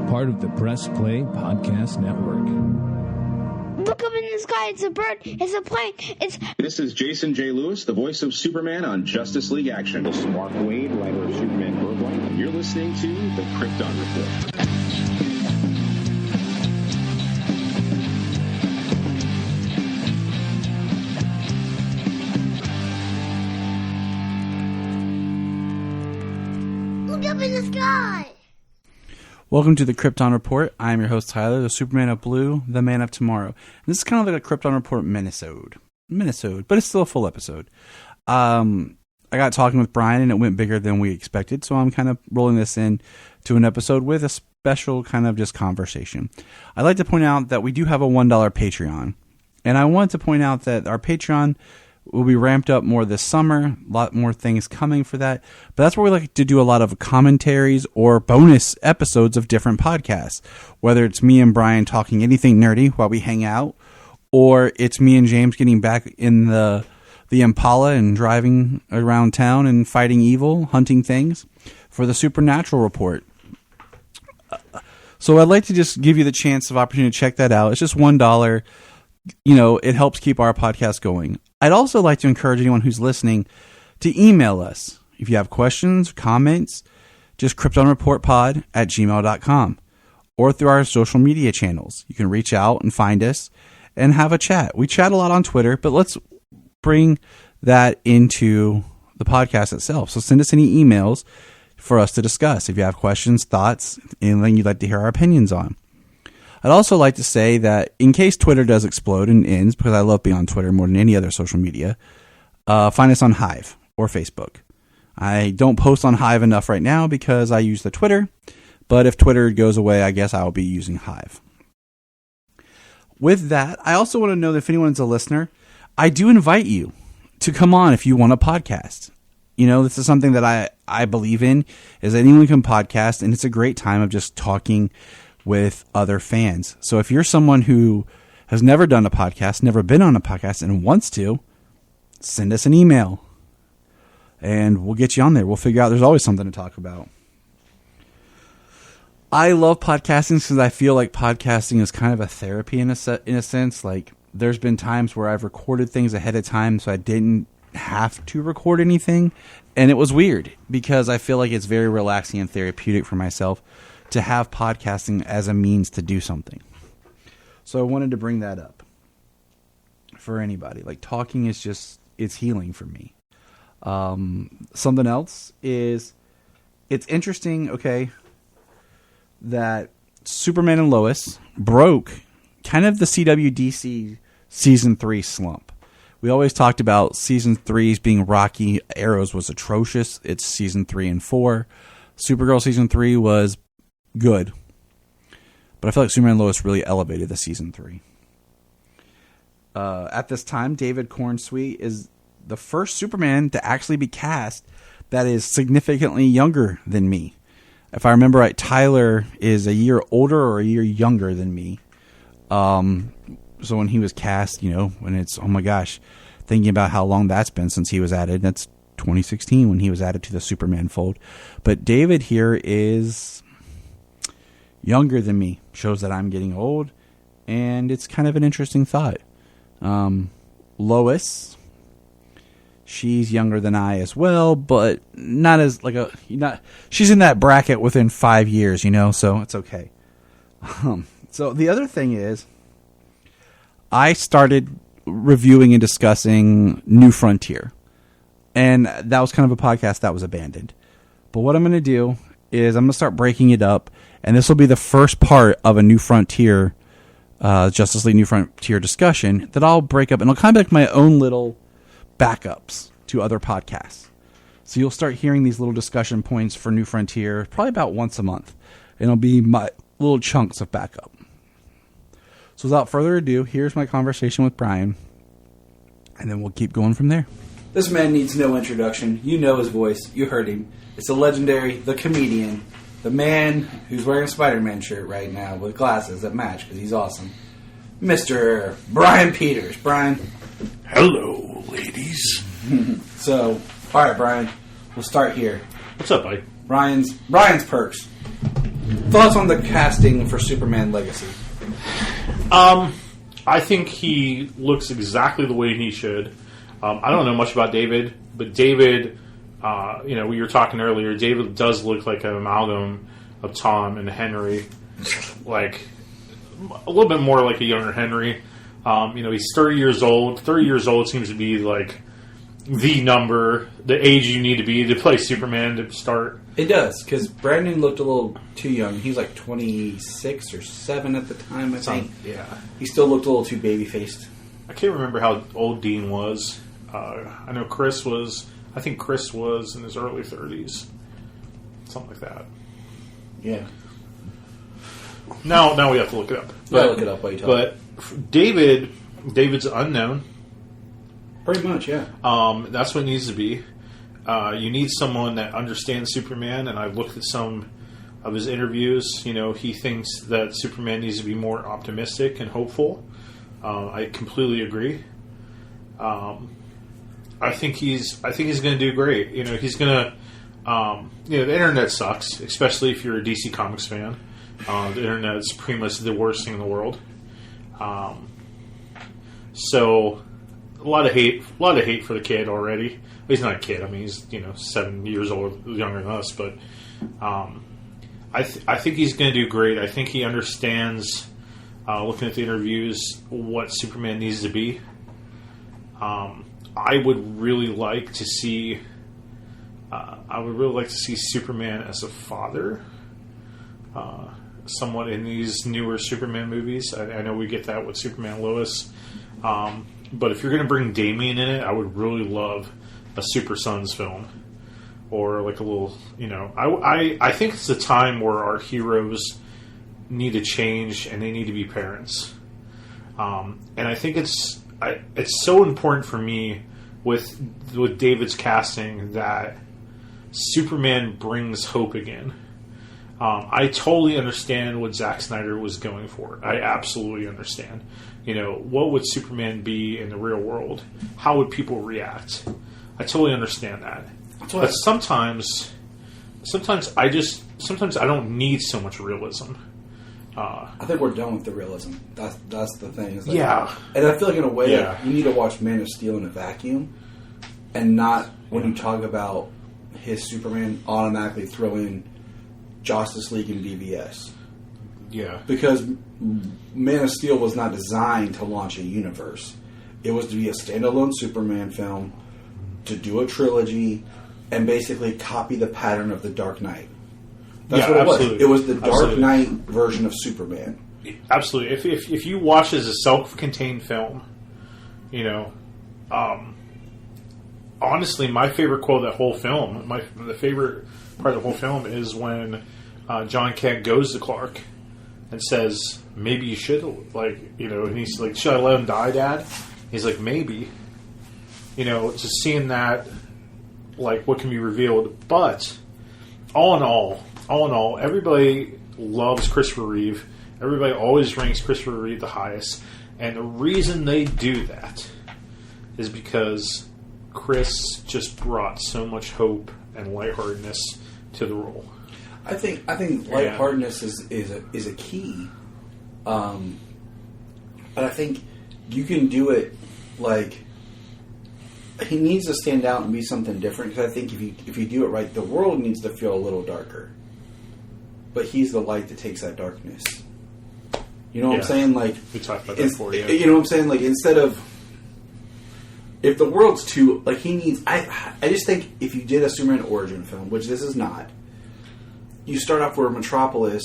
part of the Press Play Podcast Network. Look up in the sky. It's a bird. It's a plane. This is Jason J. Lewis, the voice of Superman on Justice League Action. This is Mark Wade, writer of Superman Worldwide. You're listening to The Krypton Report. In the sky. Welcome to the Krypton Report. I am your host, Tyler, the Superman of Blue, the Man of Tomorrow. And this is kind of like a Krypton Report minisode, but it's still a full episode. I got talking with Bryan, and it went bigger than we expected, so I'm kind of rolling this in to an episode with a special kind of just conversation. I'd like to point out that we do have a $1 Patreon, and I want to point out that our Patreon will be ramped up more this summer. A lot more things coming for that. But that's where we like to do a lot of commentaries or bonus episodes of different podcasts. Whether it's me and Bryan talking anything nerdy while we hang out, or it's me and James getting back in the Impala and driving around town and fighting evil, hunting things for the Supernatural Report. So I'd like to just give you the chance of opportunity to check that out. It's just $1. You know, it helps keep our podcast going. I'd also like to encourage anyone who's listening to email us. If you have questions, comments, just kryptonreportpod@gmail.com or through our social media channels. You can reach out and find us and have a chat. We chat a lot on Twitter, but let's bring that into the podcast itself. So send us any emails for us to discuss. If you have questions, thoughts, anything you'd like to hear our opinions on. I'd also like to say that in case Twitter does explode and ends, because I love being on Twitter more than any other social media, find us on Hive or Facebook. I don't post on Hive enough right now because I use the Twitter, but if Twitter goes away, I guess I'll be using Hive. With that, I also want to know that if anyone's a listener, I do invite you to come on if you want a podcast. You know, this is something that I believe in, is that anyone can podcast, and it's a great time of just talking with other fans. So if you're someone who has never done a podcast, never been on a podcast, and wants to, send us an email and we'll get you on there. We'll figure out, there's always something to talk about. I love podcasting because I feel like podcasting is kind of a therapy in a sense. Like, there's been times where I've recorded things ahead of time so I didn't have to record anything, and it was weird because I feel like it's very relaxing and therapeutic for myself to have podcasting as a means to do something. So I wanted to bring that up for anybody. Like, talking is just, it's healing for me. Something else is, it's interesting, okay, that Superman and Lois broke kind of the CWDC Season 3 slump. We always talked about Season 3's being rocky. Arrow's was atrocious. It's Season 3 and 4. Supergirl Season 3 was good, but I feel like Superman and Lois really elevated the Season 3. At this time, David Cornsweet is the first Superman to actually be cast that is significantly younger than me. If I remember right, Tyler is a year older or a year younger than me. So when he was cast, you know, when it's, oh my gosh, thinking about how long that's been since he was added, that's 2016 when he was added to the Superman fold. But David here is younger than me, shows that I'm getting old, and it's kind of an interesting thought. Lois, she's younger than I as well, but not as like a, she's in that bracket within 5 years, you know, so it's okay. So the other thing is, I started reviewing and discussing New Frontier, and that was kind of a podcast that was abandoned. But what I'm going to do is I'm going to start breaking it up, and this will be the first part of a New Frontier, Justice League New Frontier discussion that I'll break up, and it'll kind of be like my own little backups to other podcasts. So you'll start hearing these little discussion points for New Frontier probably about once a month, and it'll be my little chunks of backup. So without further ado, here's my conversation with Bryan, and then we'll keep going from there. This man needs no introduction. You know his voice. You heard him. It's the legendary, the comedian, the man who's wearing a Spider-Man shirt right now with glasses that match because he's awesome, Mr. Bryan Peters. Bryan. Hello, ladies. So, all right, Bryan, we'll start here. What's up, buddy? Bryan's perks. Thoughts on the casting for Superman Legacy? I think he looks exactly the way he should. I don't know much about David, but David, we were talking earlier, David does look like an amalgam of Tom and Henry. Like, a little bit more like a younger Henry. He's 30 years old. 30 years old seems to be, like, the age you need to be to play Superman to start. It does, because Brandon looked a little too young. He was like 26 or 7 at the time, I think. Yeah. He still looked a little too baby-faced. I can't remember how old Dean was. I know Chris was in his early 30s. Something like that. Yeah. Now we have to look it up. Look it up while you talk. But David's unknown. Pretty much, yeah. That's what it needs to be. You need someone that understands Superman, and I've looked at some of his interviews. He thinks that Superman needs to be more optimistic and hopeful. I completely agree. I think he's going to do great. He's going to. The internet sucks, especially if you're a DC Comics fan. The internet is pretty much the worst thing in the world. So a lot of hate for the kid already. He's not a kid. I mean, he's 7 years old, younger than us. But I think he's going to do great. I think he understands, looking at the interviews, what Superman needs to be. I would really like to see. Superman as a father, somewhat in these newer Superman movies. I know we get that with Superman Lois, but if you're going to bring Damian in it, I would really love a Super Sons film, or like a little. I think it's a time where our heroes need to change and they need to be parents, and I think it's so important for me with David's casting that Superman brings hope again. I totally understand what Zack Snyder was going for. I absolutely understand. What would Superman be in the real world? How would people react? I totally understand that. But sometimes I don't need so much realism. I think we're done with the realism. That's the thing. It's yeah. And I feel like in a way, you need to watch Man of Steel in a vacuum, and not when you talk about his Superman, automatically throw in Justice League and BVS. Yeah. Because Man of Steel was not designed to launch a universe. It was to be a standalone Superman film, to do a trilogy, and basically copy the pattern of The Dark Knight. That's what it absolutely. was. It was the Dark Knight version of Superman. Absolutely. If you watch it as a self-contained film, honestly, my favorite quote of that whole film, the favorite part of the whole film is when John Kent goes to Clark and says, maybe you should, and he's like, should I let him die, Dad? He's like, maybe. Just seeing that, what can be revealed. But, all in all, everybody loves Christopher Reeve. Everybody always ranks Christopher Reeve the highest. And the reason they do that is because Chris just brought so much hope and lightheartedness to the role. I think lightheartedness is a key, and I think you can do it. He needs to stand out and be something different. Because I think if you do it right, the world needs to feel a little darker. But he's the light that takes that darkness. You know what I'm saying? We talked about that before. Yeah. You know what I'm saying? Instead of, if the world's too he needs. I just think if you did a Superman origin film, which this is not, you start off where Metropolis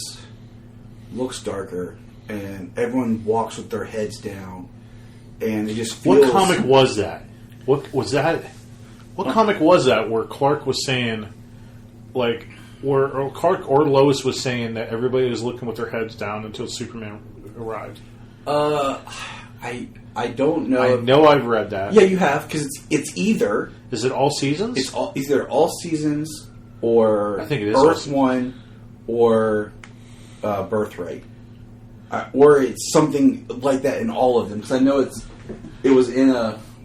looks darker and everyone walks with their heads down, and it just feels. What comic was that? What was that? What comic was that where Clark was saying, where Clark or Lois was saying that everybody was looking with their heads down until Superman arrived? I don't know. I know I've read that. Yeah, you have, because it's either. Is it all seasons? It's either all seasons or I think it is Earth 1 or Birthright. Or it's something like that in all of them. Because I know it was in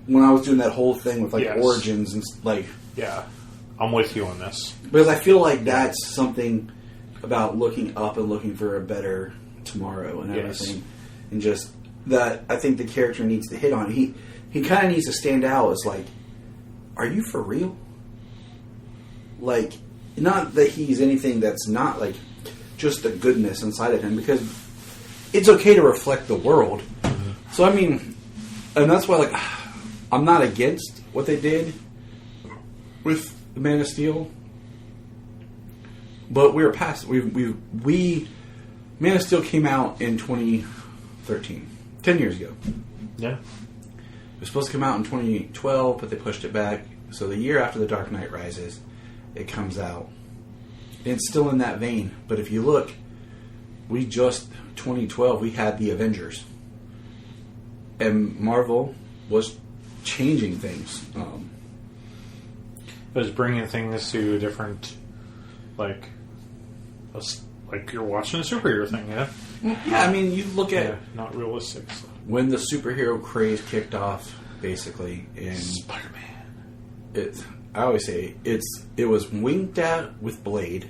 when I was doing that whole thing with origins and Yeah, I'm with you on this. Because I feel like that's something about looking up and looking for a better tomorrow and everything, and just that I think the character needs to hit on. He kind of needs to stand out as like, are you for real? Like, not that he's anything that's not like just the goodness inside of him, because it's okay to reflect the world. Mm-hmm. So I mean, and that's why like I'm not against what they did with Man of Steel. But we're past. We Man of Steel came out in 2013, 10 years ago. Yeah, it was supposed to come out in 2012, but they pushed it back. So the year after The Dark Knight Rises, it comes out. And it's still in that vein. But if you look, 2012 we had the Avengers, and Marvel was changing things. It was bringing things to a different, like you're watching a superhero thing, yeah? Yeah, I mean, you look at... not realistic. So. When the superhero craze kicked off, basically, in... Spider-Man. I always say, it was winked at with Blade.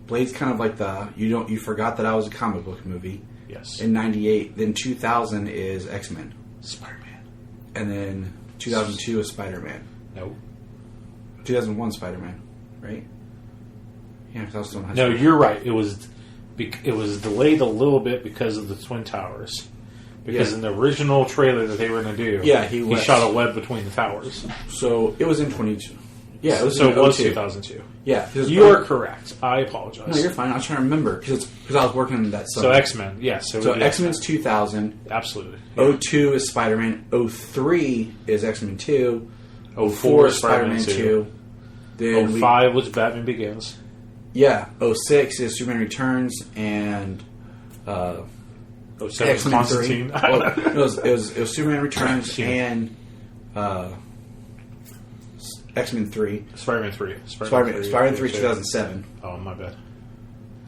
Blade's kind of like you forgot that I was a comic book movie. Yes. In 98. Then 2000 is X-Men. Spider-Man. And then 2002 is Spider-Man. Nope. 2001 Spider-Man, right? Yeah, because I was still in high No, school. you're right. It was delayed a little bit because of the Twin Towers. Because in the original trailer that they were going to do, he shot a web between the towers. So it was in 22. Yeah, it was so in it was 02. 2002. Yeah, you are correct. I apologize. No, you're fine. I was trying to remember because I was working on that. So X-Men, yes. So X-Men's 2000. Absolutely. Yeah. 02 is Spider-Man. 03 is X-Men 2. 04 is Spider-Man 2. Then 05 was Batman Begins. Yeah. 06 is Superman Returns, and 07 X-Men Constantine. 3. Well, it was Superman Returns and X-Men 3. Spider-Man 3. Spider-Man 3 2007. Oh, my bad.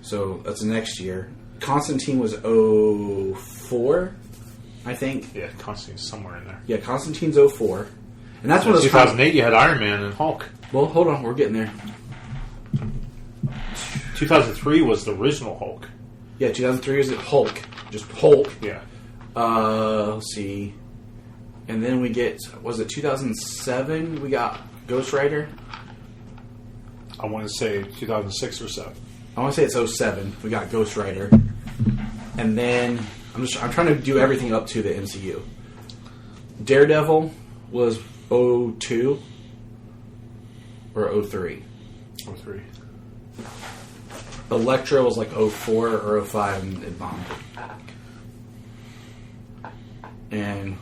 So that's the next year. Constantine was 04, I think. Yeah, Constantine's somewhere in there. Yeah, Constantine's 04. And that's when it was 2008 you had Iron Man and Hulk. Well, hold on, we're getting there. 2003 was the original Hulk. Yeah, 2003 is Hulk. Just Hulk. Yeah. Let's see. And then we get, was it 2007? We got Ghost Rider. I want to say 2006 or 7. I want to say it's 07. We got Ghost Rider. And then, I'm trying to do everything up to the MCU. Daredevil was 02 or 03. 03. Elektra was like 04 or 05 and it bombed. And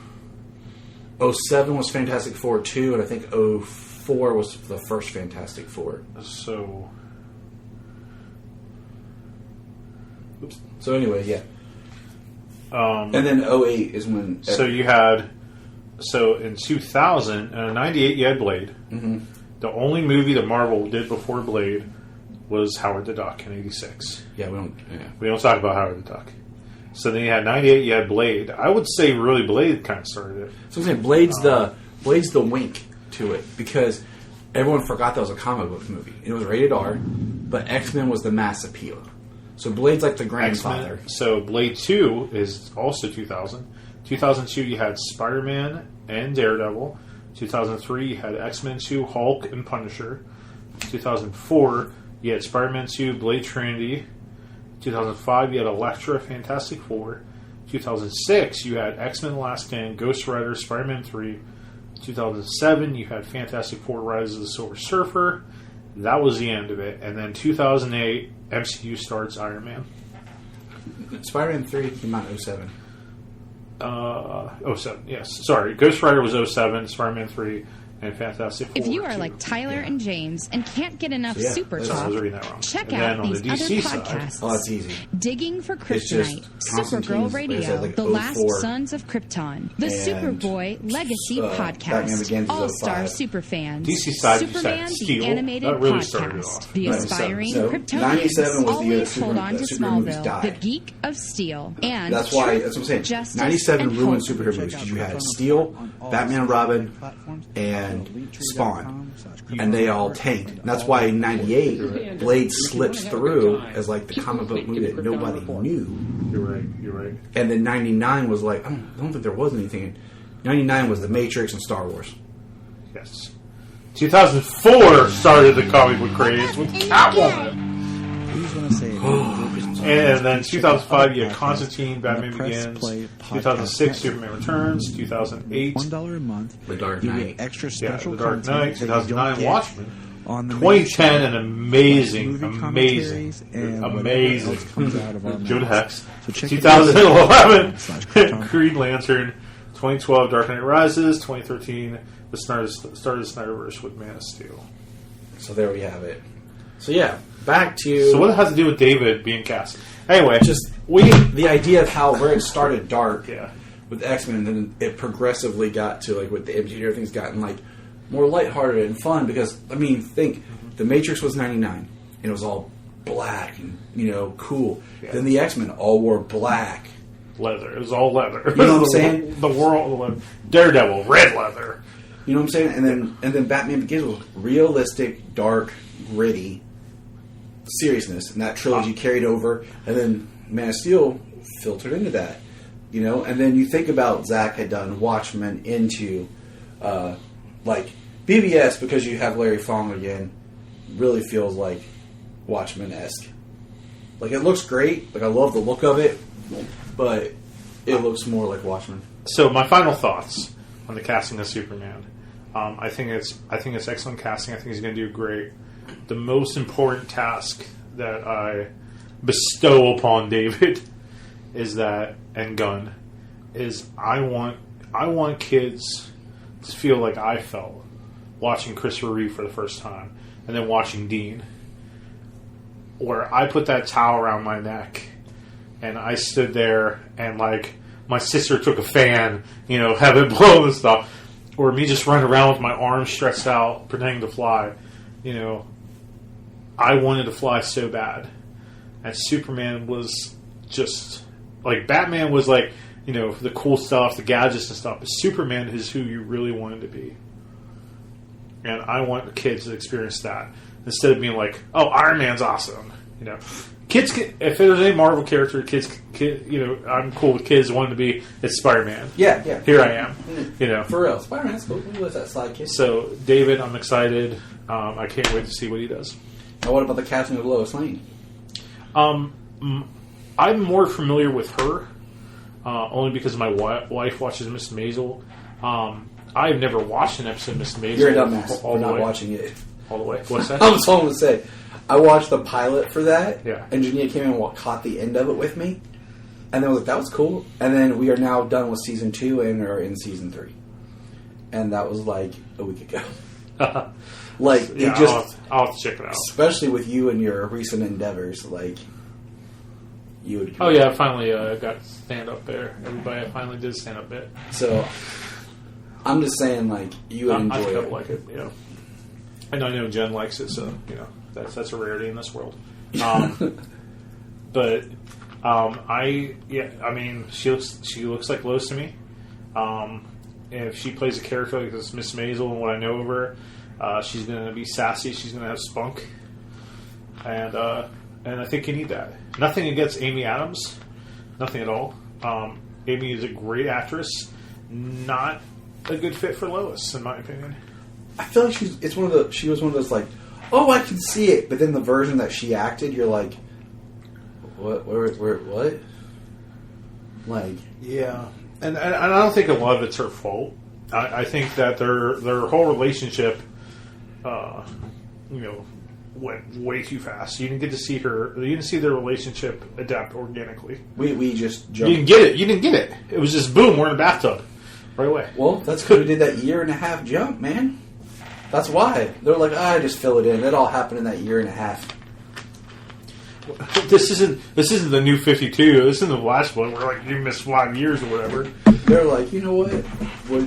07 was Fantastic Four 2, and I think 04 was the first Fantastic Four. So... Oops. So anyway, yeah. And then 08 is when... So you had... So in 2000, in 98 you had Blade. Mm-hmm. The only movie that Marvel did before Blade was Howard the Duck in 86. Yeah, we don't talk about Howard the Duck. So then you had 98, you had Blade. I would say really Blade kind of started it. So I'm saying Blade's the wink to it, because everyone forgot that was a comic book movie. It was rated R, but X-Men was the mass appeal. So Blade's like the grandfather. X-Men. So Blade 2 is also 2000. 2002 you had Spider-Man and Daredevil. 2003 you had X-Men 2, Hulk, and Punisher. 2004 you had Spider-Man 2, Blade Trinity. 2005 you had Elektra, Fantastic Four. 2006 you had X-Men Last Stand, Ghost Rider, Spider-Man 3. 2007 you had Fantastic Four, Rise of the Silver Surfer. That was the end of it. And then 2008 MCU starts Iron Man. Spider-Man 3 came out in 07. 07, yes. Sorry, Ghost Rider was 07, Spider-Man 3, and Fantastic Four. If you are like Tyler and James and can't get enough Super I Talk, was reading that wrong. check And out then these on the other DC side, podcasts. Oh, that's easy. Digging for It's just Kryptonite, Constantine's, Supergirl Radio, what is it, like The Last 04, Sons of Krypton, The and, Superboy Legacy Batman Podcast, Begins is All-Star 05. Superfans, DC side Superman the Steel, Animated that really started it Podcast, off. The 97. Aspiring So, Kryptonians, 97 was the Always Super- Hold On to Superman movies Smallville, died. The Geek of Steel, and That's why. Truth, That's what I'm saying. Justice, 97 and ruined Hope. superhero movies because you had Steel, Batman and Robin, and then Spawn, and they all tanked. And that's why in '98 Blade slips through as like the comic book movie that nobody knew. You're right. And then '99 was like I don't think there was anything. '99 was The Matrix and Star Wars. Yes. 2004 started the comic book craze with Catwoman. And then 2005, you had Constantine, Batman Begins. 2006, Superman Returns. 2008, $1 a month. The Dark You Knight. get extra special The Dark Knight. content that you don't 2009, get Watchmen. on the main 2010, show. an amazing, Movie commentaries and whatever amazing. else comes out of our Joe mouths. Hex. So check 2011, Green Lantern. 2012, Dark Knight Rises. 2013, the start of the Snyderverse with Man of Steel. So there we have it. So yeah, back to So what has to do with David being cast? Anyway, just the idea of where it started dark yeah. with X-Men, and then it progressively got to like with the MCU, everything's gotten like more lighthearted and fun. Because I mean, think The Matrix was '99, and it was all black and cool. Yeah. Then the X-Men all wore black. Leather. It was all leather. You know what I'm saying? The world, Daredevil, red leather. You know what I'm saying? And then Batman Begins was realistic, dark, gritty seriousness, and that trilogy carried over. And then Man of Steel filtered into that, And then you think about Zack had done Watchmen into like BBS, because you have Larry Fong again. Really feels like Watchmen-esque. Like it looks great. Like I love the look of it, but it looks more like Watchmen. So my final thoughts on the casting of Superman. I think it's excellent casting. I think he's going to do great. The most important task that I bestow upon David and Gunn is I want kids to feel like I felt watching Christopher Reeve for the first time, and then watching Dean, where I put that towel around my neck and I stood there and like my sister took a fan, have it blow and stuff. Or me just running around with my arms stretched out, pretending to fly. I wanted to fly so bad. And Superman was just... Like, Batman was like, the cool stuff, the gadgets and stuff. But Superman is who you really wanted to be. And I want the kids to experience that. Instead of being like, oh, Iron Man's awesome. Kids, if there's any Marvel character, kids, I'm cool with kids wanting to be, it's Spider-Man. Yeah. Here I am. For real, Spider-Man's cool. He was that side kid. So, David, I'm excited. I can't wait to see what he does. Now, what about the casting of Lois Lane? I'm more familiar with her, only because my wife watches Miss Maisel. I've never watched an episode of Miss Maisel. You're a dumbass all for the not way. watching it. All the way. What's that? I was going to say, I watched the pilot for that, Yeah. and Jania came in and caught the end of it with me, and then I was like, that was cool. And then we are now done with season 2 and are in season 3. And that was like a week ago. Like, Yeah, it just... I'll have to check it out. Especially with you and your recent endeavors, like, you would... Oh, yeah, I finally got stand-up there. Everybody, I finally did stand-up bit. So, I'm just saying, like, you would I enjoy think I it. would like it, And I know Jen likes it, so, that's a rarity in this world. But, she looks like Lois to me. If she plays a character like this Miss Maisel and what I know of her, she's going to be sassy. She's going to have spunk, and I think you need that. Nothing against Amy Adams, nothing at all. Amy is a great actress, not a good fit for Lois, in my opinion. I feel like she was one of those like, oh, I can see it, but then the version that she acted, you're like, what? Like, yeah, and I don't think a lot of it's her fault. I think that their whole relationship, went way too fast. You didn't get to see her. You didn't see their relationship adapt organically. we just jumped. You didn't get it. You didn't get it. It was just boom. We're in a bathtub right away. Well, that's because we did that 1.5 year jump, man. That's why they're like, I just fill it in. It all happened in that 1.5 year. This isn't the new 52. This isn't the last one. We're like, you missed 5 years or whatever. They're like, you know what? We'll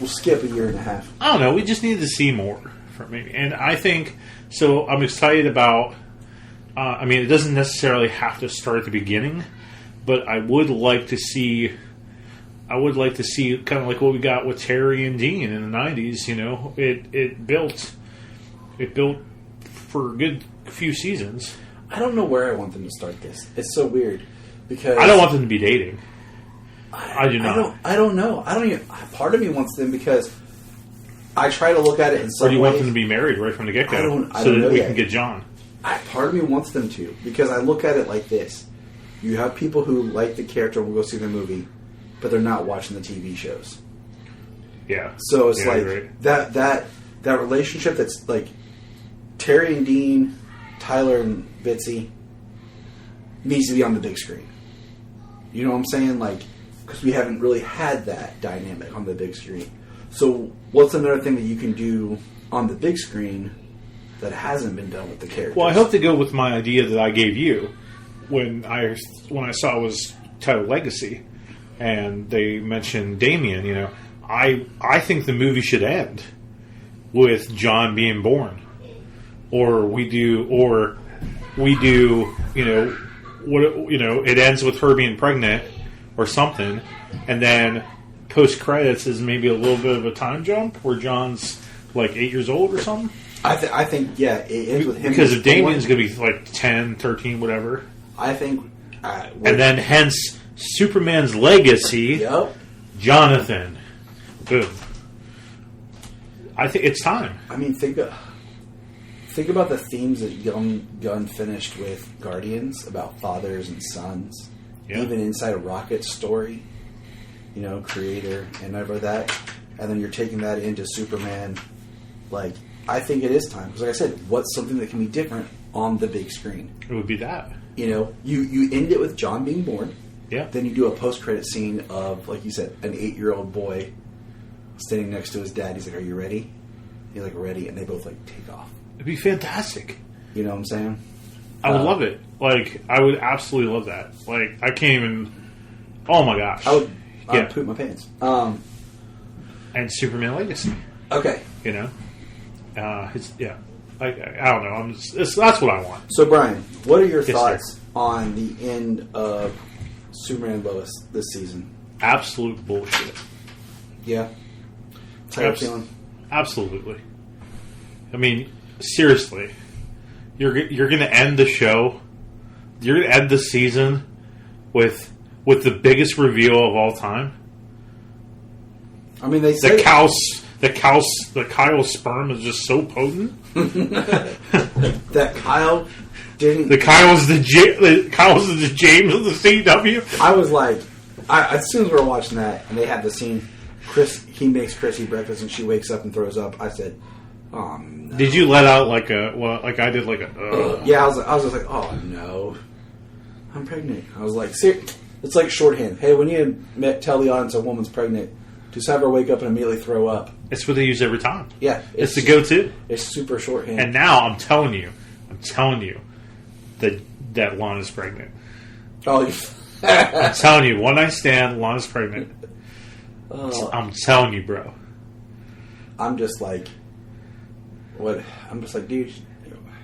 skip 1.5 years. I don't know. We just needed to see more from me, and I think so. I'm excited about. It doesn't necessarily have to start at the beginning, but I would like to see I would like to see kind of like what we got with Terry and Dean in the 90s. You know, it built for a good few seasons. I don't know where I want them to start this. It's so weird because I don't want them to be dating. I do not. I don't know. I don't even. Part of me wants them because I try to look at it in some Or do you ways. want them to be married right from the get go, I don't so know that we yet. can get John? Part of me wants them to because I look at it like this: you have people who like the character, will go see the movie, but they're not watching the TV shows. Yeah. So it's Yeah, like right. that relationship that's like Terry and Dean, Tyler and Bitsy needs to be on the big screen. You know what I'm saying? Like, because we haven't really had that dynamic on the big screen. So what's another thing that you can do on the big screen that hasn't been done with the characters? Well, I hope to go with my idea that I gave you when I saw it was titled Legacy, and they mentioned Damien. You know, I think the movie should end with John being born, or we do. You know, it ends with her being pregnant or something, and then post credits is maybe a little bit of a time jump where John's like 8 years old or something. I think yeah, it ends with him Because if being Damien's born. going to be like 10, 13, whatever. I think, And then hence Superman's legacy, yep. Jonathan. Boom. I think it's time. I mean, think about the themes that Gunn finished with Guardians about fathers and sons. Yeah. Even inside a Rocket's story, you know, creator and ever that, and then you're taking that into Superman. Like, I think it is time because, like I said, what's something that can be different on the big screen? It would be that. You know, you end it with John being born. Yeah. Then you do a post-credit scene of, like you said, an 8-year-old boy standing next to his dad. He's like, "Are you ready?" He's like, "Ready," and they both like take off. It'd be fantastic. You know what I'm saying? I would love it. Like, I would absolutely love that. Like, I can't even... Oh, my gosh. I would Yeah. poop my pants. And Superman Legacy, Okay. you know? I don't know. That's what I want. So, Brian, what are your Yes, thoughts on the end of Superman and Lois this season? Absolute bullshit. Yeah? How you Abs- feeling? Absolutely. I mean, seriously, you're going to end the show. You're going to end the season with the biggest reveal of all time. I mean, they said... The Kyle sperm is just so potent. that Kyle didn't... The Kyle's the James of the CW. I was like... as soon as we were watching that, and they had the scene, he makes Chrissy breakfast, and she wakes up and throws up, I said, "Oh, no." Did you let out like I did like a... Yeah, I was just like, "Oh, no. I'm pregnant." I was like, it's like shorthand. Hey, when you tell the audience a woman's pregnant, just have her wake up and immediately throw up. It's what they use every time. Yeah. It's the go-to. It's super shorthand. And now I'm telling you that Lana's pregnant. Oh, I'm telling you, one night stand, Lana's pregnant. I'm telling you, bro. I'm just like, what? I'm just like, dude.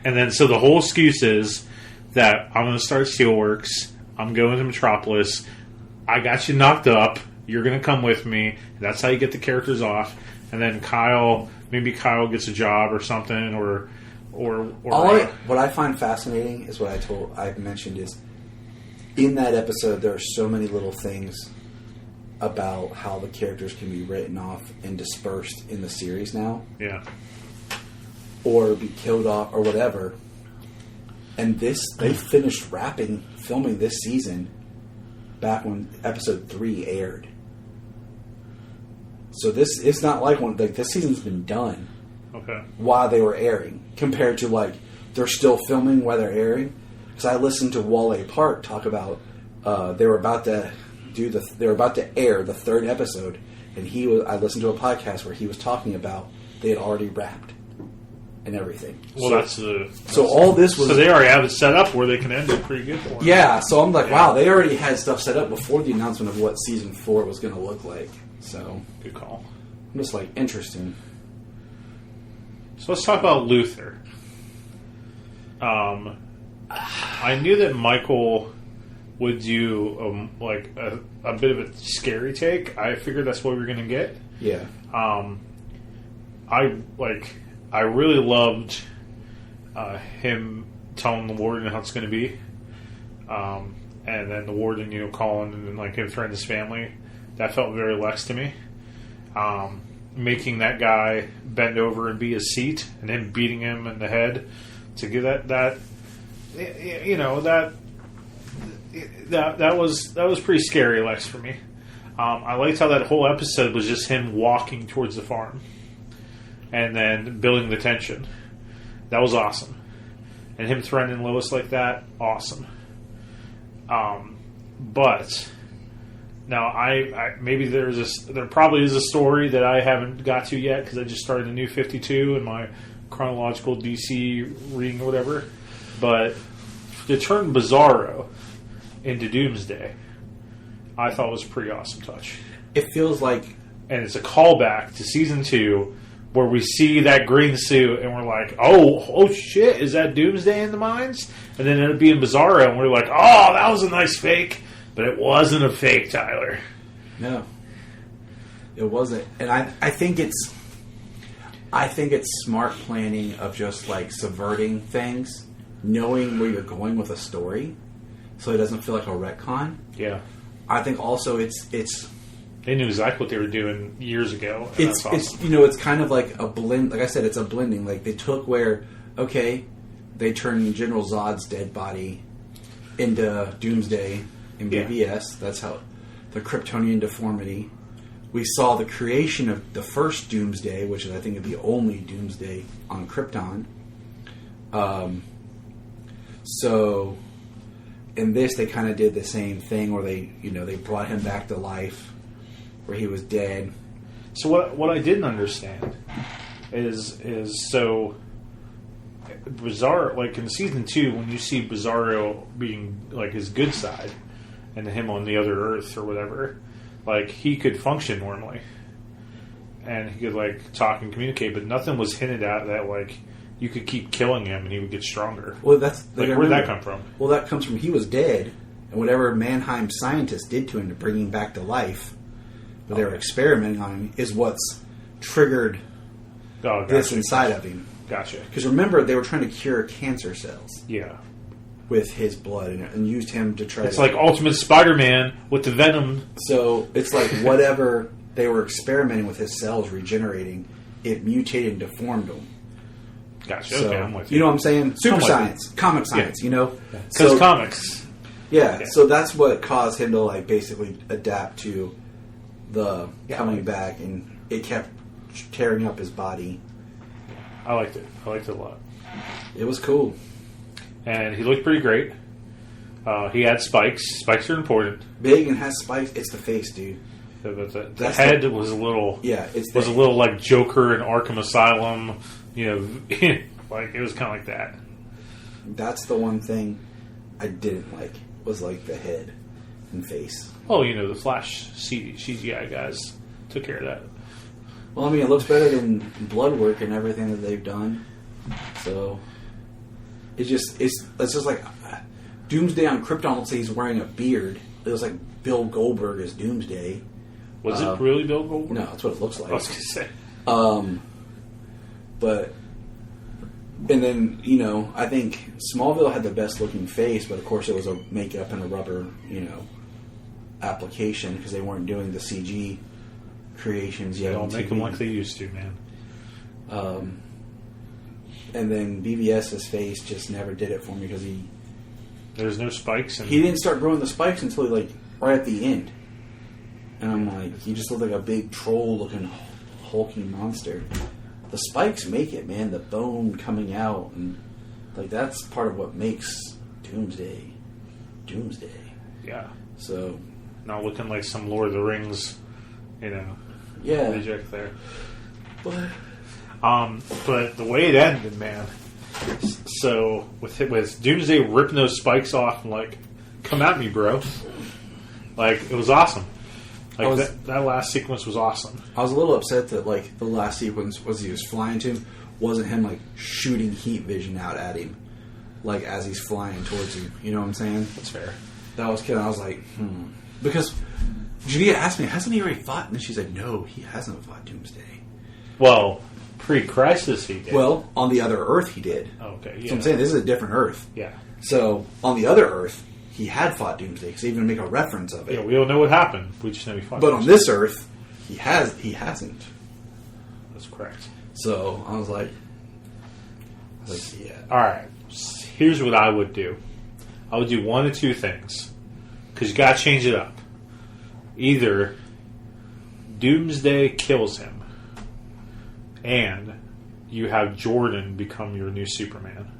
And then, so the whole excuse is that I'm going to start Steelworks. I'm going to Metropolis. I got you knocked up. You're going to come with me. That's how you get the characters off. And then maybe Kyle gets a job or something, or what I find fascinating is what I mentioned is in that episode there are so many little things about how the characters can be written off and dispersed in the series now. Yeah. Or be killed off or whatever. And they finished filming this season back when episode 3 aired. So it's not like this season's been done. Okay. While they were airing, compared to like they're still filming while they're airing. Because I listened to Wale Park talk about they were about to air the 3rd episode, and I listened to a podcast where he was talking about they had already wrapped and everything. Well, so all this was... So they already have it set up where they can end it pretty good for them. Yeah, so I'm like, wow, they already had stuff set up before the announcement of what Season 4 was going to look like. So good call. I'm just like, interesting. So let's talk about Luther. I knew that Michael would do like a bit of a scary take. I figured that's what we were going to get. Yeah. I really loved him telling the warden how it's going to be, and then the warden, calling and then, like, him threatening his family. That felt very Lex to me. Making that guy bend over and be his seat, and him beating him in the head to give that was pretty scary, Lex, for me. I liked how that whole episode was just him walking towards the farm and then building the tension. That was awesome. And him threatening Lois like that, awesome. But now I maybe there probably is a story that I haven't got to yet because I just started the New 52 in my chronological DC reading or whatever. But to turn Bizarro into Doomsday, I thought was a pretty awesome touch. It feels like, and it's a callback to season 2, where we see that green suit and we're like, oh shit, is that Doomsday in the mines? And then it'd be in Bizarro and we're like, oh, that was a nice fake, but it wasn't a fake, Tyler. No, it wasn't. And I think it's smart planning of just like subverting things, knowing where you're going with a story, so it doesn't feel like a retcon. Yeah. I think also it's they knew exactly what they were doing years ago. And it's that's awesome. it's kind of like a blend. Like I said, it's a blending. Like they took they turned General Zod's dead body into Doomsday in BVS. Yeah. That's how the Kryptonian deformity. We saw the creation of the first Doomsday, which is I think the only Doomsday on Krypton. So in this, they kind of did the same thing, where they brought him back to life, where he was dead. So what I didn't understand is so Bizarro, like in season 2, when you see Bizarro being like his good side and him on the other Earth or whatever, like he could function normally and he could like talk and communicate, but nothing was hinted at that like you could keep killing him and he would get stronger. Well, that's like where did that come from? Well, that comes from he was dead, and whatever Mannheim scientists did to him to bring him back to life, but they were experimenting on him, is what's triggered this inside of him. Gotcha. Because remember, they were trying to cure cancer cells. Yeah. With his blood, and used him to try. It's like Ultimate Spider-Man with the venom. So it's like whatever they were experimenting with his cells regenerating, it mutated and deformed them. Gotcha. So, okay, I'm with you. You know what I'm saying? Super science, comic science. Yeah. Because comics. Yeah, so that's what caused him to like basically adapt to the coming back, and it kept tearing up his body. I liked it. I liked it a lot. It was cool. And he looked pretty great. He had spikes. Spikes are important. Big and has spikes. It's the face, dude. The head was a little. Yeah, a little like Joker in Arkham Asylum. Like it was kind of like that. That's the one thing I didn't like, was like the head and face. Oh, the Flash CGI guys took care of that. Well, I mean, it looks better than blood work and everything that they've done. So it's just like Doomsday on Krypton. Let's say he's wearing a beard. It was like Bill Goldberg as Doomsday. Was it really Bill Goldberg? No, that's what it looks like. I was going to say. But and then I think Smallville had the best looking face, but of course it was a makeup and a rubber application because they weren't doing the CG creations yet. They don't make them like they used to, man. And then BVS's face just never did it for me because there's no spikes. He didn't start growing the spikes until like right at the end, and I'm like, he just looked like a big troll-looking, hulking monster. The spikes make it, man. The bone coming out, and like that's part of what makes Doomsday. Yeah. So not looking like some Lord of the Rings, Yeah. project there. But the way it ended, man. So with Doomsday ripping those spikes off and like, come at me, bro. Like it was awesome. Like that last sequence was awesome. I was a little upset that like the last sequence was he was flying to him, wasn't him like shooting heat vision out at him, like as he's flying towards you. You know what I'm saying? That's fair. that was killing. I was like, because Judea asked me, hasn't he already fought? And she's like, no, he hasn't fought Doomsday. Well, pre-crisis he did. Well, on the other Earth he did. Okay, yeah. So I'm saying this is a different Earth. Yeah. So on the other Earth, he had fought Doomsday because they even make a reference of it. Yeah, we don't know what happened. We just know he fought. But on this Earth, he hasn't. That's correct. So I was like, yeah. All right. Here's what I would do. I would do one of two things, because you got to change it up. Either Doomsday kills him, and you have Jordan become your new Superman.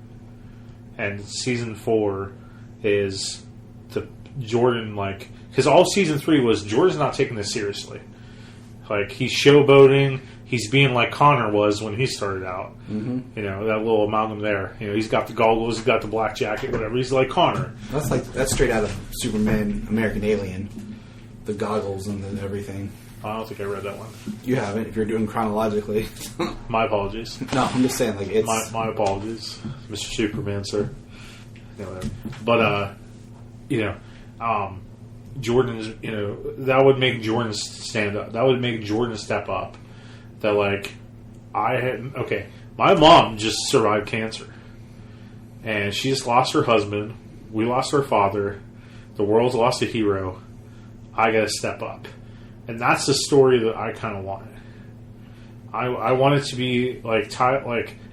And season 4 is the Jordan, like, because all season 3 was Jordan's not taking this seriously. Like, he's showboating. He's being like Connor was when he started out. Mm-hmm. You know, that little amalgam there. You know, he's got the goggles, he's got the black jacket, whatever. He's like Connor. That's straight out of Superman, American Alien. The goggles and then everything. I don't think I read that one. You haven't, if you're doing chronologically. My apologies. No, I'm just saying, like, it's... My apologies, Mr. Superman, sir. But, Jordan's, that would make Jordan stand up. That would make Jordan step up. That, like, my mom just survived cancer. And she just lost her husband. We lost our father. The world's lost a hero. I gotta step up. And that's the story that I kind of wanted. I want it to be, like,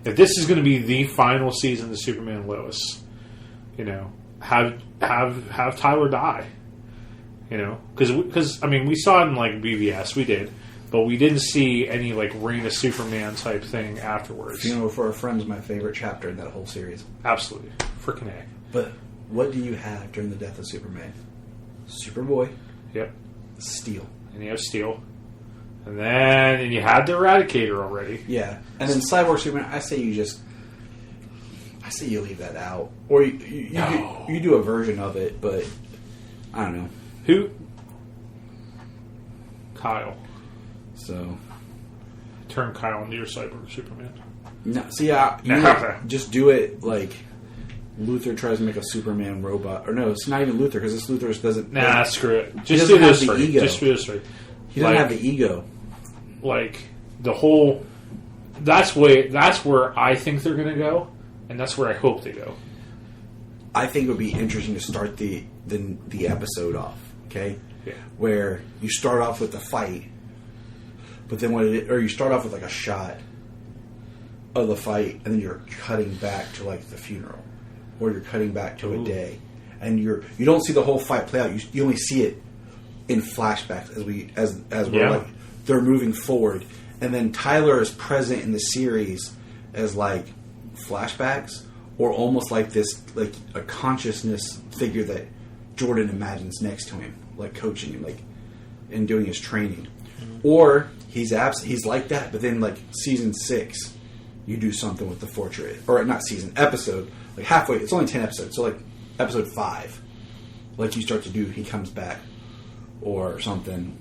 if this is going to be the final season of Superman and Lois, have Tyler die. Because, I mean, we saw it in, like, BVS, we did. But we didn't see any, like, Reign of Superman type thing afterwards. Funeral for a Friend is my favorite chapter in that whole series. Absolutely. Frickin' A. But what do you have during the death of Superman? Superboy. Yep. Steel. And you have Steel. And then you had the Eradicator already. Yeah. And then Cyborg Superman, I say you leave that out. Or you do a version of it, but I don't know. Who? Kyle. So turn Kyle into your Cyborg Superman. No, see, just do it like Luthor tries to make a Superman robot. Or no, it's not even Luthor, because this Luthor doesn't... Nah, screw it. Just do this straight. ego. Just do this straight. He doesn't have the ego. Like, the whole... That's where I think they're going to go, and that's where I hope they go. I think it would be interesting to start the episode off, okay? Yeah. Where you start off with the fight, but then you start off with like a shot of the fight, and then you're cutting back to like the funeral, or you're cutting back to a day, and you don't see the whole fight play out. You only see it in flashbacks as we're like they're moving forward, and then Tyler is present in the series as like flashbacks, or almost like this, like a consciousness figure that Jordan imagines next to him, like coaching him, like and doing his training. Or he's like that, but then like season 6, you do something with the fortress, or not season, episode, like halfway. It's only 10 episodes, so like episode 5, like you start to do, he comes back, or something.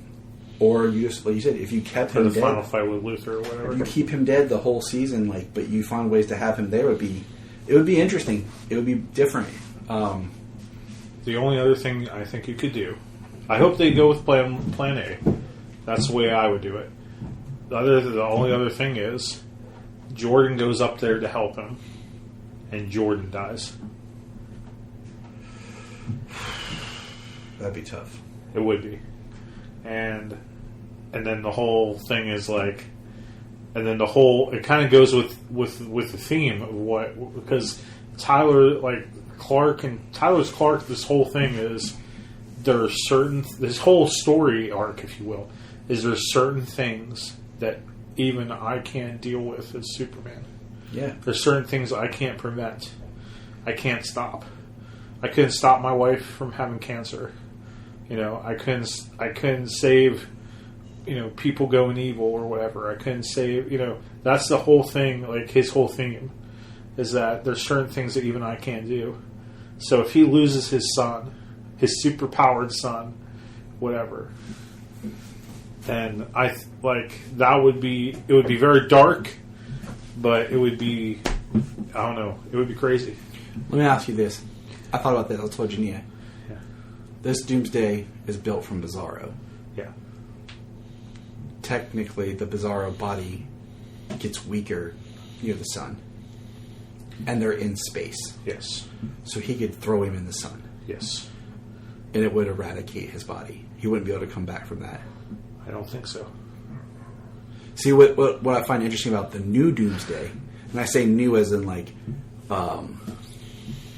Or you just, like you said, if you kept him the dead, final fight with Luthor or whatever, you keep him dead the whole season, like, but you find ways to have him there. It would be interesting. It would be different. The only other thing I think you could do, I hope they go with Plan A. That's the way I would do it. The only other thing is, Jordan goes up there to help him, and Jordan dies. That'd be tough. It would be, and then the whole thing is like, and then it kind of goes with the theme of what, because Tyler's Clark. This whole thing is, there are this whole story arc, if you will, is there certain things that even I can't deal with as Superman. Yeah. There's certain things I can't prevent. I can't stop. I couldn't stop my wife from having cancer. I couldn't save, people going evil or whatever. I couldn't save, that's the whole thing, like his whole theme, is that there's certain things that even I can't do. So if he loses his son, his super-powered son, whatever, then it would be very dark, but it would be, I don't know, it would be crazy. Let me ask you this. I thought about that. I told Jania. Yeah. this Doomsday is built from Bizarro. Yeah. Technically, the Bizarro body gets weaker near the sun. And they're in space. Yes. So he could throw him in the sun. Yes. And it would eradicate his body. He wouldn't be able to come back from that. I don't think so. See, what I find interesting about the new Doomsday, and I say new as in like,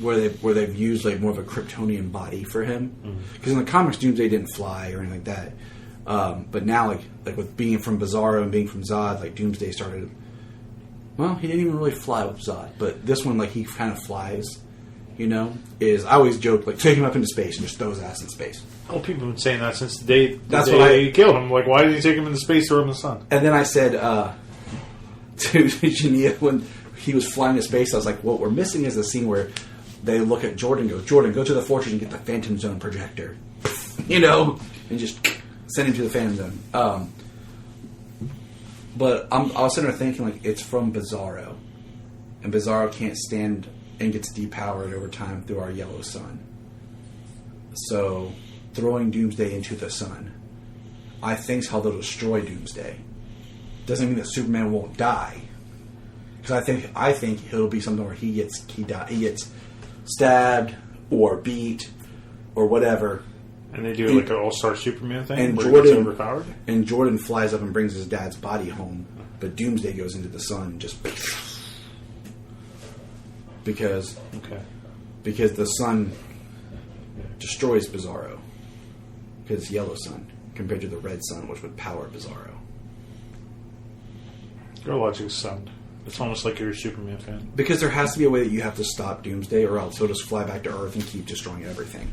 where they've used like more of a Kryptonian body for him, because in the comics Doomsday didn't fly or anything like that. But now, like with being from Bizarro and being from Zod, like Doomsday started. Well, he didn't even really fly with Zod, but this one, like he kind of flies. You know, I always joke like take him up into space and just throw his ass in space. Oh, people have been saying that since the day That's they what I killed him. Like, why did he take him into space, throw him in the sun? And then I said to Jania when he was flying to space, I was like, what we're missing is the scene where they look at Jordan and go, Jordan, go to the fortress and get the Phantom Zone projector. You know? And just send him to the Phantom Zone. But I was sitting there thinking, like, it's from Bizarro. And Bizarro can't stand and gets depowered over time through our yellow sun. So, throwing Doomsday into the sun, I think is how they'll destroy Doomsday. Doesn't mean that Superman won't die. Because I think it'll be something where he gets stabbed or beat or whatever. And they do like an all-star Superman thing and where he gets overpowered? And Jordan flies up and brings his dad's body home, but Doomsday goes into the sun and just... Because the sun destroys Bizarro. Because it's yellow sun compared to the red sun, which would power Bizarro. Your logic's sound. It's almost like you're a Superman fan. Because there has to be a way that you have to stop Doomsday, or else he'll just fly back to Earth and keep destroying everything.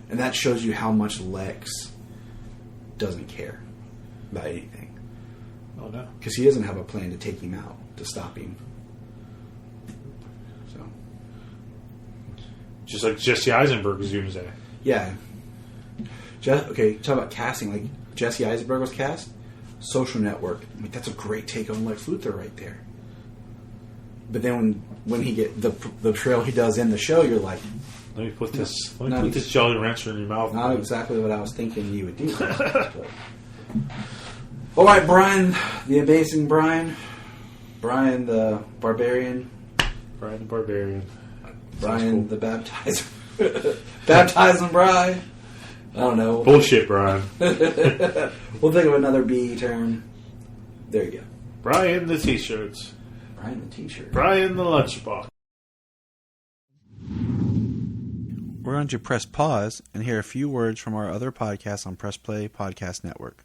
And that shows you how much Lex doesn't care about anything. Oh, no. Because he doesn't have a plan to take him out, to stop him. So. Just like Jesse Eisenberg's Doomsday. Yeah. Okay, talk about casting. Like, Jesse Eisenberg was cast. Social Network. I mean, that's a great take on Lex Luthor right there. But then when he get the trail he does in the show, you're like, let me put this Jolly Rancher in your mouth. Not exactly what I was thinking you would do. All right, Bryan, the amazing Bryan the Barbarian, Bryan the Barbarian, Bryan the Baptizer, baptizing Bryan. I don't know. Bullshit, Bryan. We'll think of another B term. There you go. Bryan the T-shirts. Bryan the T-shirt. Bryan the lunchbox. We're going to press pause and hear a few words from our other podcasts on Press Play Podcast Network.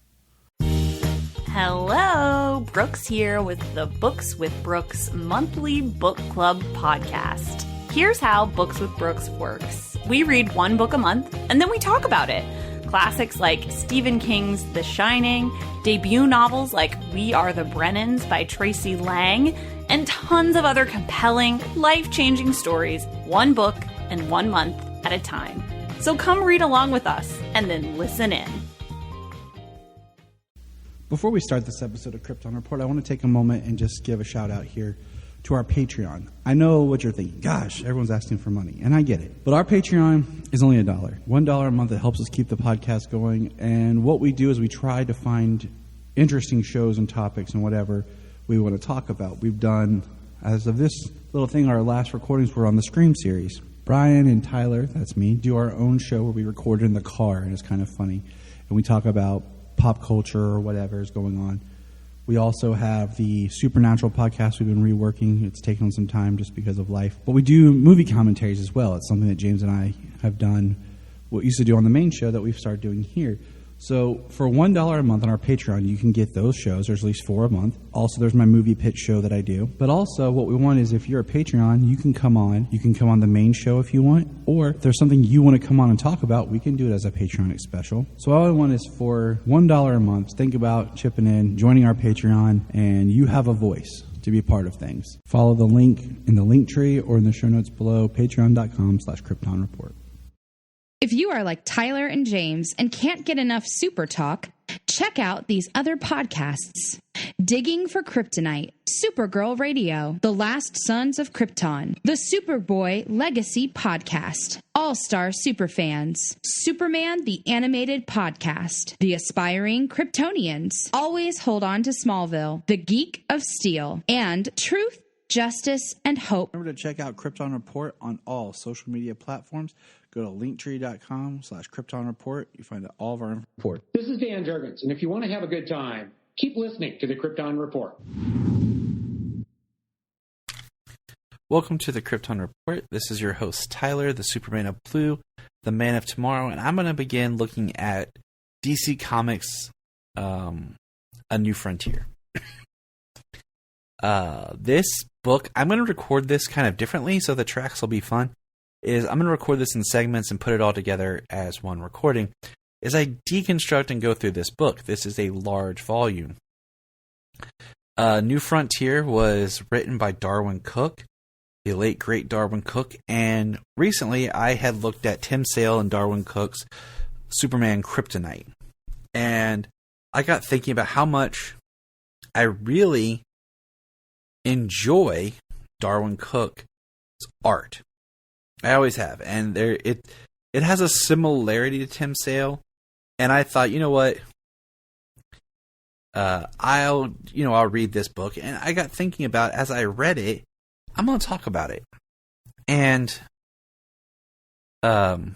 Hello, Brooks here with the Books with Brooks monthly book club podcast. Here's how Books with Brooks works. We read one book a month, and then we talk about it. Classics like Stephen King's The Shining, debut novels like We Are the Brennans by Tracy Lang, and tons of other compelling, life-changing stories, one book and 1 month at a time. So come read along with us, and then listen in. Before we start this episode of Krypton Report, I want to take a moment and just give a shout out here to our Patreon. I know what you're thinking. Gosh, everyone's asking for money, and I get it. But our Patreon is only $1. $1 a month that helps us keep the podcast going. And what we do is we try to find interesting shows and topics and whatever we want to talk about. We've done, as of this little thing, our last recordings were on the Scream series. Brian and Tyler, that's me, do our own show where we record in the car, and it's kind of funny. And we talk about pop culture or whatever is going on. We also have the Supernatural podcast we've been reworking. It's taken some time just because of life. But we do movie commentaries as well. It's something that James and I have done, what we used to do on the main show that we've started doing here. So for $1 a month on our Patreon, you can get those shows. There's at least 4 a month. Also, there's my movie pitch show that I do. But also, what we want is if you're a Patreon, you can come on. You can come on the main show if you want. Or if there's something you want to come on and talk about, we can do it as a Patreon special. So all I want is for $1 a month, think about chipping in, joining our Patreon, and you have a voice to be a part of things. Follow the link in the link tree or in the show notes below, patreon.com/KryptonReport. If you are like Tyler and James and can't get enough super talk, check out these other podcasts. Digging for Kryptonite, Supergirl Radio, The Last Sons of Krypton, the Superboy Legacy Podcast, All-Star Superfans, Superman the Animated Podcast, The Aspiring Kryptonians, Always Hold On to Smallville, The Geek of Steel, and Truth, Justice, and Hope. Remember to check out Krypton Report on all social media platforms. Go to linktree.com/Krypton Report. You find all of our report. This is Dan Jurgens, and if you want to have a good time, keep listening to the Krypton Report. Welcome to the Krypton Report. This is your host, Tyler, the Superman of Blue, the Man of Tomorrow, and I'm going to begin looking at DC Comics, A New Frontier. This book, I'm going to record this kind of differently, so the tracks will be fun. I'm going to record this in segments and put it all together as one recording. As I deconstruct and go through this book, this is a large volume. New Frontier was written by Darwin Cook, the late great Darwin Cook, and recently I had looked at Tim Sale and Darwin Cook's Superman Kryptonite, and I got thinking about how much I really enjoy Darwin Cook's art. I always have, and it has a similarity to Tim Sale. And I thought, you know what? I'll read this book, and I got thinking about as I read it, I'm going to talk about it. And one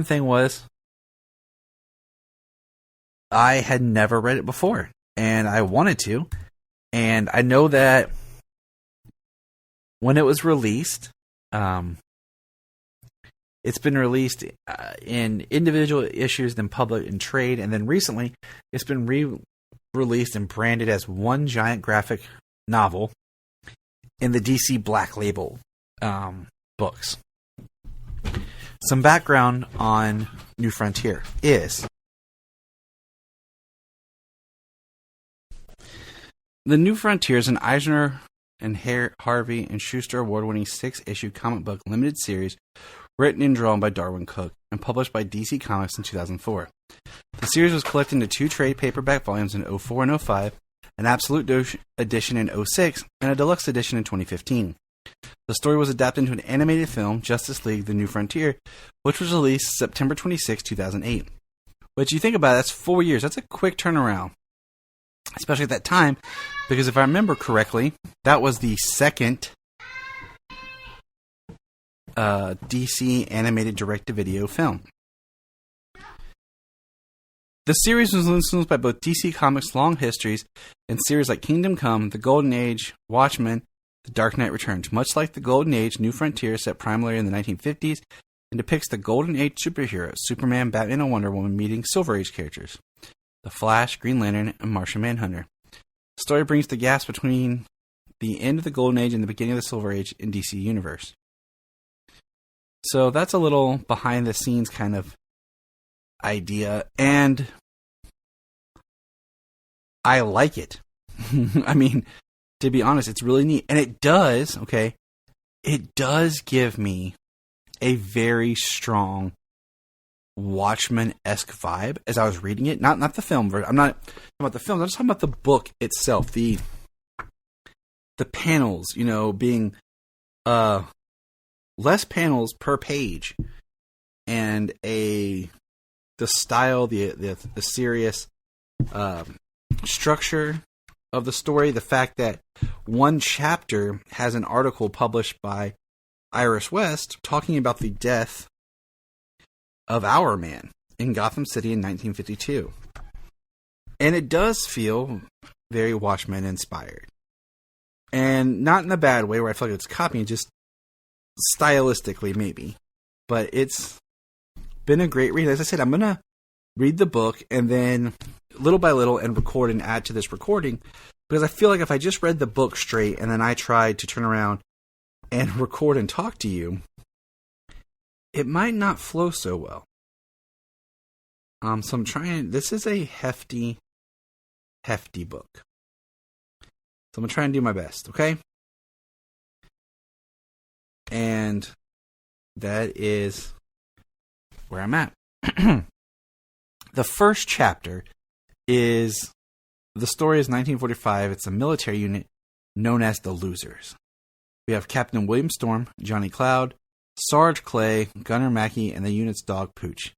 thing was I had never read it before, and I wanted to, and I know that when it was released, it's been released in individual issues, then public in trade, and then recently it's been re-released and branded as one giant graphic novel in the DC Black Label books. Some background on New Frontier is The New Frontier is an Eisner and Harvey and Schuster award-winning 6-issue comic book limited series written and drawn by Darwin Cook and published by DC Comics in 2004. The series was collected into 2 trade paperback volumes in 04 and 05, an absolute edition in 06, and a deluxe edition in 2015. The story was adapted into an animated film, Justice League: The New Frontier, which was released September 26, 2008. Which, you think about it, that's 4 years. That's a quick turnaround, especially at that time, because if I remember correctly, that was the second DC animated direct-to-video film. The series was influenced by both DC Comics' long histories and series like Kingdom Come, The Golden Age, Watchmen, The Dark Knight Returns. Much like The Golden Age, New Frontier is set primarily in the 1950s and depicts the Golden Age superheroes, Superman, Batman, and Wonder Woman meeting Silver Age characters, The Flash, Green Lantern, and Martian Manhunter. The story brings the gaps between the end of the Golden Age and the beginning of the Silver Age in DC Universe. So that's a little behind-the-scenes kind of idea, and I like it. I mean, to be honest, it's really neat. And it does give me a very strong Watchmen-esque vibe as I was reading it. Not the film version. I'm not talking about the film. I'm just talking about the book itself. The panels, being less panels per page, and the style, the serious structure of the story. The fact that one chapter has an article published by Iris West talking about the death of Our Man in Gotham City in 1952. And it does feel very Watchmen inspired. And not in a bad way where I feel like it's copying, just stylistically maybe. But it's been a great read. As I said, I'm going to read the book and then little by little and record and add to this recording, because I feel like if I just read the book straight and then I tried to turn around and record and talk to you, it might not flow so well. So I'm trying. This is a hefty book. So I'm going to try and do my best, okay? And that is where I'm at. The first chapter is the story is 1945. It's a military unit known as the Losers. We have Captain William Storm, Johnny Cloud, Sarge Clay, Gunner Mackey, and the unit's dog Pooch.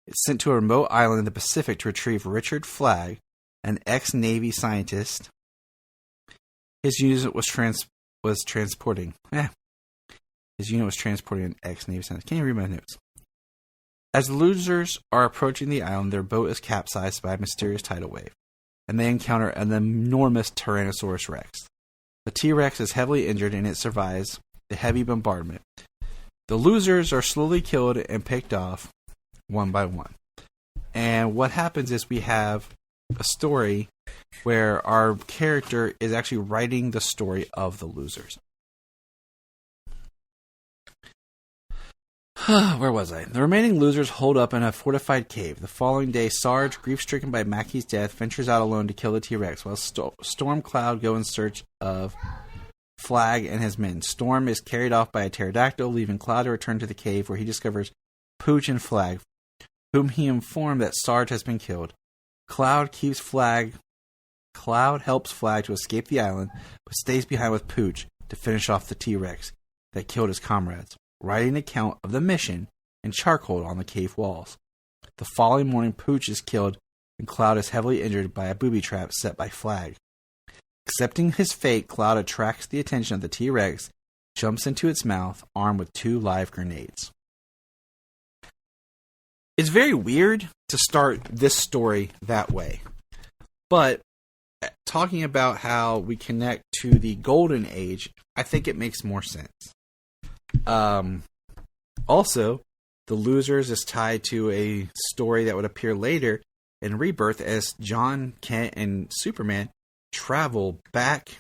It's sent to a remote island in the Pacific to retrieve Richard Flagg, an ex-Navy scientist. His unit was transporting. His unit was transporting an ex-Navy scientist. Can't even read my notes. As the Losers are approaching the island, their boat is capsized by a mysterious tidal wave, and they encounter an enormous Tyrannosaurus Rex. The T-Rex is heavily injured and it survives the heavy bombardment. The Losers are slowly killed and picked off one by one. And what happens is we have a story where our character is actually writing the story of the Losers. Where was I? The remaining Losers hold up in a fortified cave. The following day, Sarge, grief-stricken by Mackey's death, ventures out alone to kill the T-Rex, while Storm Cloud go in search of Flagg and his men. Storm is carried off by a pterodactyl, leaving Cloud to return to the cave, where he discovers Pooch and Flagg, whom he informed that Sarge has been killed. Cloud helps Flagg to escape the island, but stays behind with Pooch to finish off the T-Rex that killed his comrades, writing an account of the mission in charcoal on the cave walls. The following morning, Pooch is killed and Cloud is heavily injured by a booby trap set by Flagg. Accepting his fate, Cloud attracts the attention of the T-Rex, jumps into its mouth, armed with 2 live grenades. It's very weird to start this story that way, but talking about how we connect to the Golden Age, I think it makes more sense. Also, the Losers is tied to a story that would appear later in Rebirth as John Kent and Superman travel back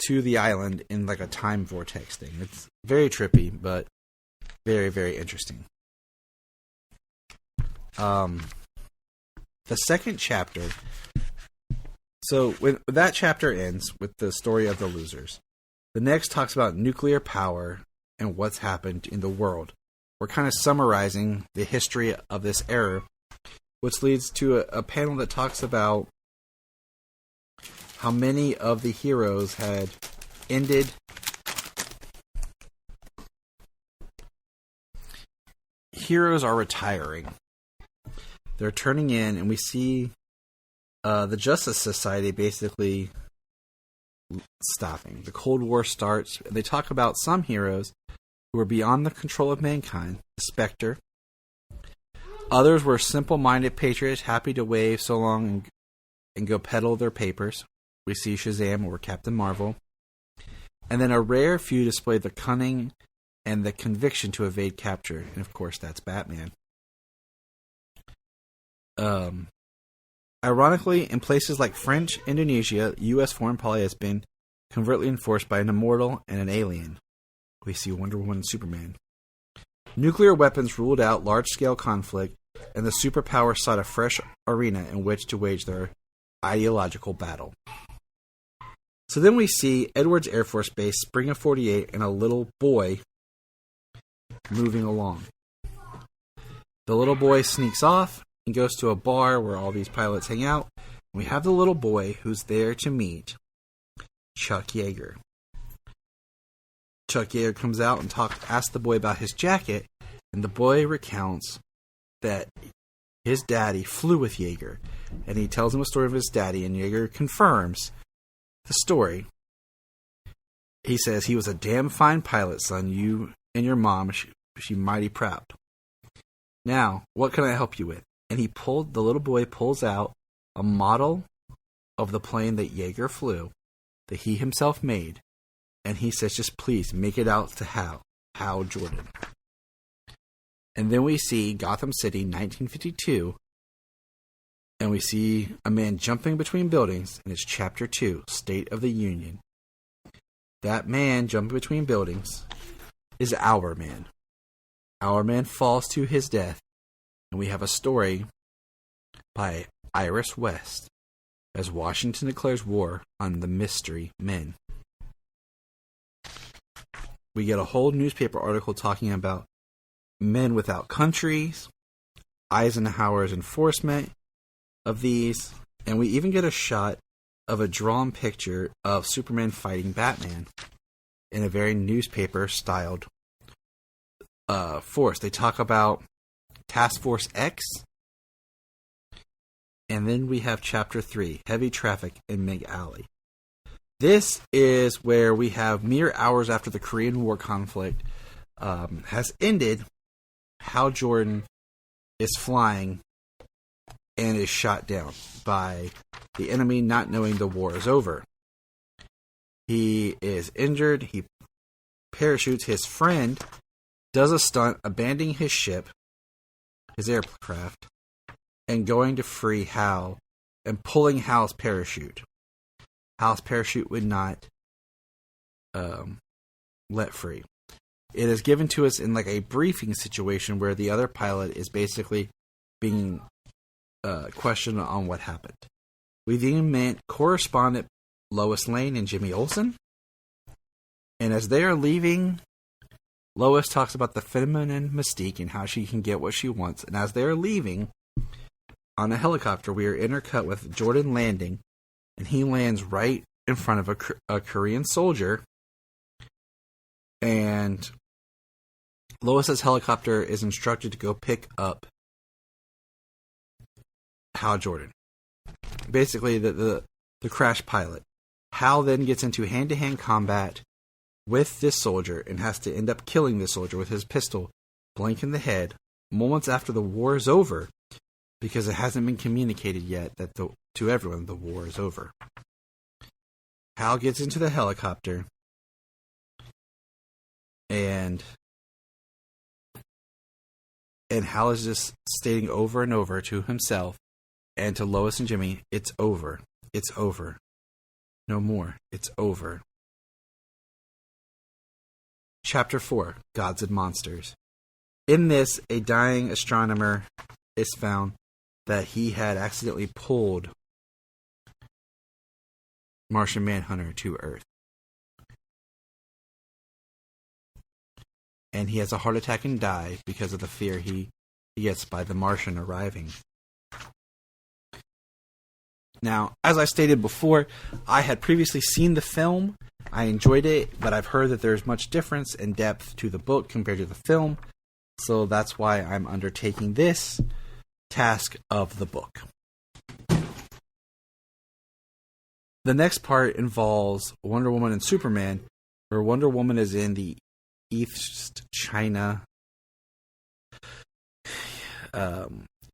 to the island in like a time vortex thing. It's very trippy, but very, very interesting. The second chapter. So when that chapter ends with the story of the Losers, the next talks about nuclear power and what's happened in the world. We're kind of summarizing the history of this era, which leads to a panel that talks about how many of the heroes had ended. Heroes are retiring. They're turning in, and we see the Justice Society basically stopping. The Cold War starts. They talk about some heroes who were beyond the control of mankind, the Spectre. Others were simple-minded patriots, happy to wave so long and go peddle their papers. We see Shazam or Captain Marvel. And then a rare few display the cunning and the conviction to evade capture. And of course, that's Batman. Ironically, in places like French Indonesia, U.S. foreign policy has been covertly enforced by an immortal and an alien. We see Wonder Woman and Superman. Nuclear weapons ruled out large-scale conflict, and the superpowers sought a fresh arena in which to wage their ideological battle. So then we see Edwards Air Force Base, spring of 48, and a little boy moving along. The little boy sneaks off and goes to a bar where all these pilots hang out. We have the little boy who's there to meet Chuck Yeager. Chuck Yeager comes out and asks the boy about his jacket, and the boy recounts that his daddy flew with Yeager, and he tells him a story of his daddy, and Yeager confirms the story. He says, "He was a damn fine pilot, son. You and your mom, she mighty proud. Now, what can I help you with?" And the little boy pulls out a model of the plane that Yeager flew, that he himself made, and he says, "Just please make it out to Hal Jordan." And then we see Gotham City, 1952, and we see a man jumping between buildings, and it's Chapter 2, State of the Union. That man jumping between buildings is Our Man. Our Man falls to his death, and we have a story by Iris West as Washington declares war on the Mystery Men. We get a whole newspaper article talking about men without countries, Eisenhower's enforcement, of these, and we even get a shot of a drawn picture of Superman fighting Batman in a very newspaper-styled force. They talk about Task Force X, and then we have Chapter 3, Heavy Traffic in Mig Alley. This is where we have mere hours after the Korean War conflict has ended, Hal Jordan is flying and is shot down by the enemy, not knowing the war is over. He is injured. He parachutes. His friend does a stunt, abandoning his ship, his aircraft, and going to free Hal and pulling Hal's parachute. Hal's parachute would not let free. It is given to us in like a briefing situation where the other pilot is basically being questioned on what happened. We then met correspondent Lois Lane and Jimmy Olsen. And as they are leaving, Lois talks about the feminine mystique and how she can get what she wants. And as they are leaving on a helicopter, we are intercut with Jordan landing, and he lands right in front of a Korean soldier. And Lois's helicopter is instructed to go pick up Hal Jordan. Basically, the crash pilot. Hal then gets into hand-to-hand combat with this soldier and has to end up killing this soldier with his pistol blank in the head moments after the war is over, because it hasn't been communicated yet that to everyone the war is over. Hal gets into the helicopter and Hal is just stating over and over to himself and to Lois and Jimmy, it's over. It's over. No more. It's over. Chapter 4, Gods and Monsters. In this, a dying astronomer is found that he had accidentally pulled Martian Manhunter to Earth. And he has a heart attack and dies because of the fear he gets by the Martian arriving. Now, as I stated before, I had previously seen the film. I enjoyed it, but I've heard that there's much difference in depth to the book compared to the film. So that's why I'm undertaking this task of the book. The next part involves Wonder Woman and Superman, where Wonder Woman is in the East China,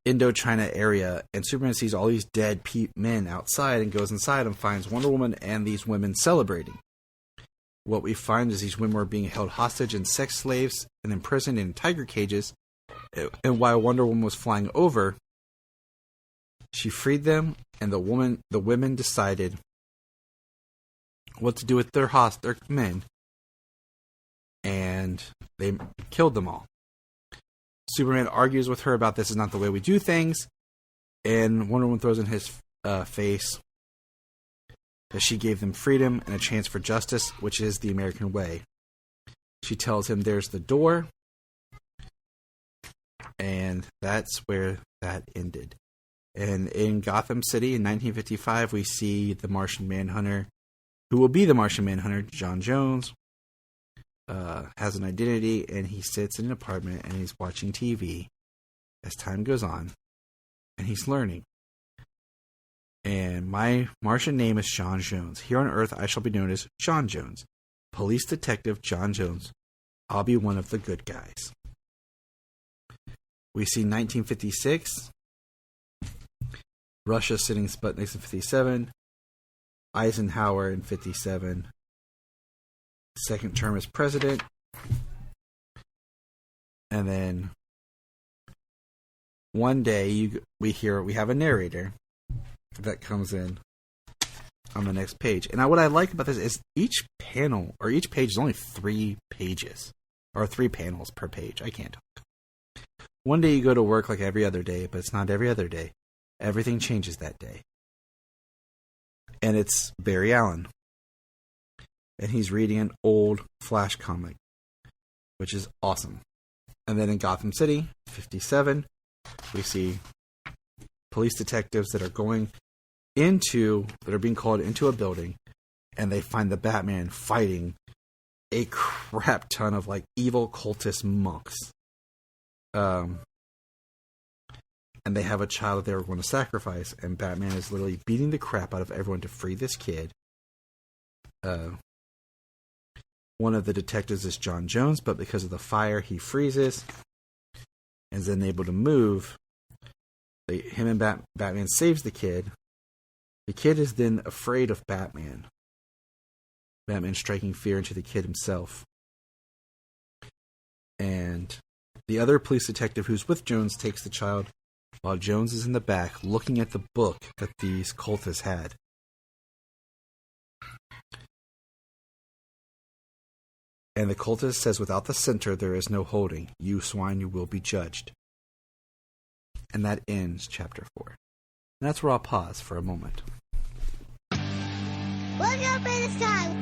Indochina area, and Superman sees all these dead men outside and goes inside and finds Wonder Woman and these women celebrating. What we find is these women were being held hostage and sex slaves and imprisoned in tiger cages, and while Wonder Woman was flying over, she freed them, and the women decided what to do with their men, and they killed them all. Superman argues with her about this is not the way we do things, and Wonder Woman throws in his face that she gave them freedom and a chance for justice, which is the American way. She tells him there's the door, and that's where that ended. And in Gotham City in 1955, we see the Martian Manhunter, who will be the Martian Manhunter, John Jones, has an identity, and he sits in an apartment and he's watching TV as time goes on, and he's learning. And my Martian name is John Jones. Here on Earth, I shall be known as John Jones. Police Detective John Jones. I'll be one of the good guys. We see 1956. Russia sitting Sputniks in 57. Eisenhower in 57. Second term as president. And then one day we have a narrator that comes in on the next page. And what I like about this is each panel or each page is only 3 pages or 3 panels per page. I can't talk. One day you go to work like every other day, but it's not every other day. Everything changes that day. And it's Barry Allen. And he's reading an old Flash comic, which is awesome. And then in Gotham City, 57, we see police detectives that are being called into a building, and they find the Batman fighting a crap ton of like evil cultist monks. And they have a child that they were going to sacrifice, and Batman is literally beating the crap out of everyone to free this kid. One of the detectives is John Jones, but because of the fire, he freezes and is then able to move. Him and Batman saves the kid. The kid is then afraid of Batman. Batman striking fear into the kid himself. And the other police detective who's with Jones takes the child while Jones is in the back looking at the book that these cultists had. And the cultist says, without the center, there is no holding. You swine, you will be judged. And that ends chapter 4. And that's where I'll pause for a moment. Look up in the sky.